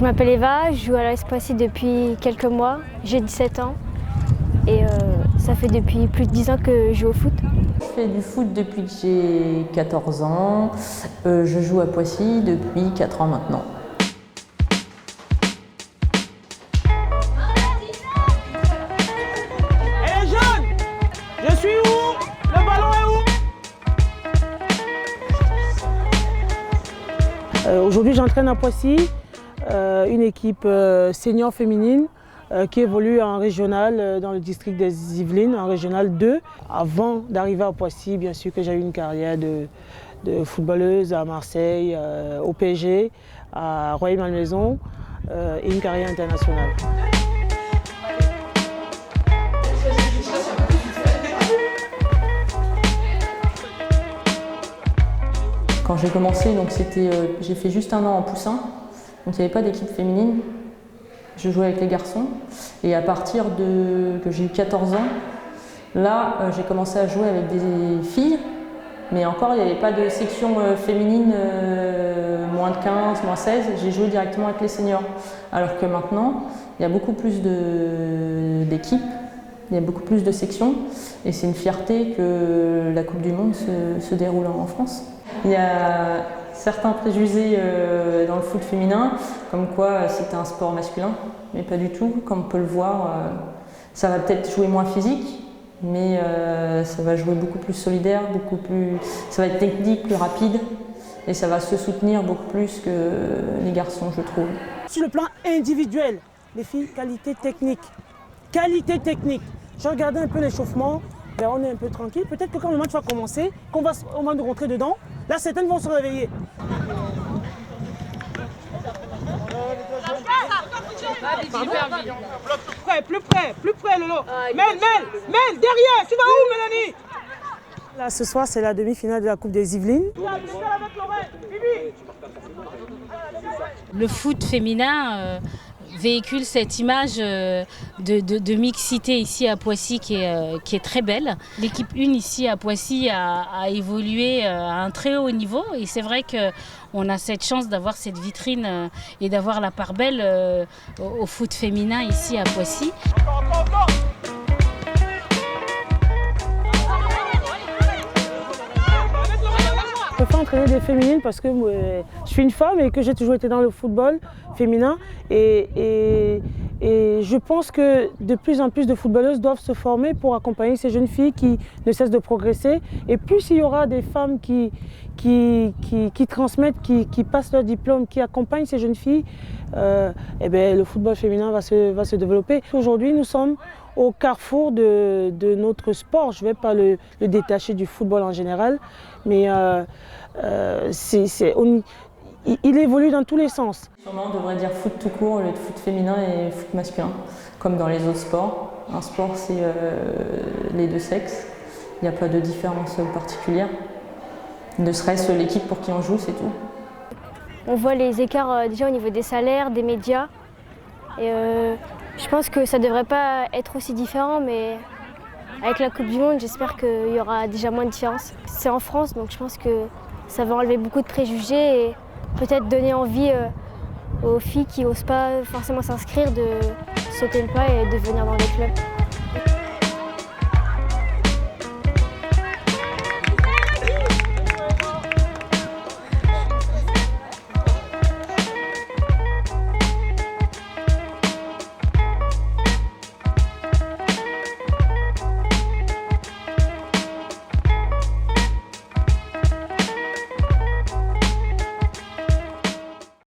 Je m'appelle Eva, je joue à l'AS Poissy depuis quelques mois, j'ai 17 ans et ça fait depuis plus de 10 ans que je joue au foot. Je fais du foot depuis que j'ai 14 ans, je joue à Poissy depuis 4 ans maintenant. Elle est jeune! Je suis où? Le ballon est où? Aujourd'hui j'entraîne à Poissy, une équipe senior féminine qui évolue en régional dans le district des Yvelines, en régional 2. Avant d'arriver à Poissy, bien sûr que j'ai eu une carrière de footballeuse à Marseille, au PSG, à Rueil-Malmaison et une carrière internationale. Quand j'ai commencé, j'ai fait juste un an en poussin, donc il n'y avait pas d'équipe féminine. Je jouais avec les garçons et à partir que j'ai eu 14 ans, là j'ai commencé à jouer avec des filles, mais encore il n'y avait pas de section féminine moins de 15, moins 16, j'ai joué directement avec les seniors. Alors que maintenant, il y a beaucoup plus d'équipes, il y a beaucoup plus de sections et c'est une fierté que la Coupe du Monde se déroule en France. Il y a certains préjugés dans le foot féminin, comme quoi c'est un sport masculin, mais pas du tout. Comme on peut le voir, ça va peut-être jouer moins physique, mais ça va jouer beaucoup plus solidaire, ça va être technique, plus rapide, et ça va se soutenir beaucoup plus que les garçons, je trouve. Sur le plan individuel, les filles, qualité technique. Qualité technique. Je regardais un peu l'échauffement, ben on est un peu tranquille. Peut-être que quand le match va commencer, qu'on va au moment de rentrer dedans, là certaines vont se réveiller. Plus près Lolo. Mel, derrière, tu vas où Mélanie? Là ce soir c'est la demi-finale de la Coupe des Yvelines. Le foot féminin véhicule cette image de mixité ici à Poissy qui est très belle. L'équipe 1 ici à Poissy a évolué à un très haut niveau et c'est vrai qu'on a cette chance d'avoir cette vitrine et d'avoir la part belle au foot féminin ici à Poissy. Je préfère entraîner des féminines parce que je suis une femme et que j'ai toujours été dans le football féminin et je pense que de plus en plus de footballeuses doivent se former pour accompagner ces jeunes filles qui ne cessent de progresser et plus il y aura des femmes qui transmettent, qui passent leur diplôme, qui accompagnent ces jeunes filles, et bien, le football féminin va se développer. Aujourd'hui nous sommes au carrefour de notre sport, je ne vais pas le détacher du football en général, mais il évolue dans tous les sens. Sûrement, on devrait dire foot tout court, le foot féminin et foot masculin, comme dans les autres sports. Un sport, c'est les deux sexes, il n'y a pas de différence particulière. Ne serait-ce l'équipe pour qui on joue, c'est tout. On voit les écarts déjà au niveau des salaires, des médias. Et je pense que ça ne devrait pas être aussi différent, mais avec la Coupe du Monde, j'espère qu'il y aura déjà moins de différence. C'est en France, donc je pense que ça va enlever beaucoup de préjugés et peut-être donner envie aux filles qui n'osent pas forcément s'inscrire de sauter le pas et de venir dans les clubs.